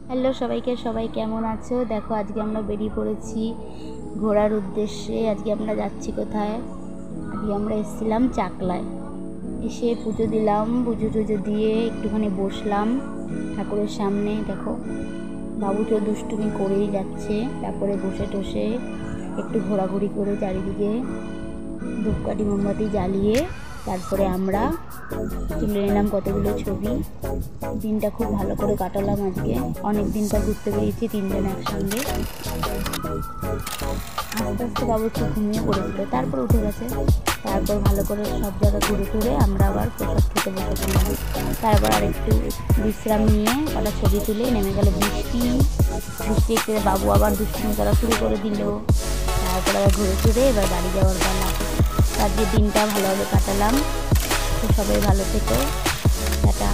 Hello সবাইকে, সবাই কেমন আছো? দেখো আজকে আমরা বেরিয়ে পড়েছি ঘোরার উদ্দেশ্যে। আজকে আমরা যাচ্ছি কোথায়? আজকে আমরা এসেছিলাম চাকলায়। এসে পুজো দিলাম, পুজো টুজো দিয়ে একটুখানি বসলাম ঠাকুরের সামনে। দেখো বাবু তো দুষ্টুমি করেই যাচ্ছে। তারপরে বসে টসে একটু ঘোরাঘুরি করে চারিদিকে ধূপকাঠি মোমবাতি জ্বালিয়ে তারপরে আমরা তুলে নিলাম কতগুলো ছবি। দিনটা খুব ভালো করে কাটালাম আজকে। অনেক দিন পর ঘুরতে বেরিয়েছি তিনজন একসঙ্গে। আস্তে আস্তে বাবু একটু ঘুমিয়ে পড়েছিল, তারপর উঠে গেছে। তারপর ভালো করে সব জায়গা ঘুরে টুরে আমরা আবার প্রসাদ খেতে বসে পড়লাম। তারপর আর একটু বিশ্রাম নিয়ে কটা ছবি তুলে নেমে গেল বৃষ্টি। বৃষ্টি একটু বাবু আবার দুষ্টুমি করা শুরু করে দিল। তারপর আবার ঘুরে টুরে এবার বাড়ি যাওয়ার বেলা। আজকে দিনটা ভালোভাবে কাটালাম। তো সবাই ভালো থেকো, টাটা।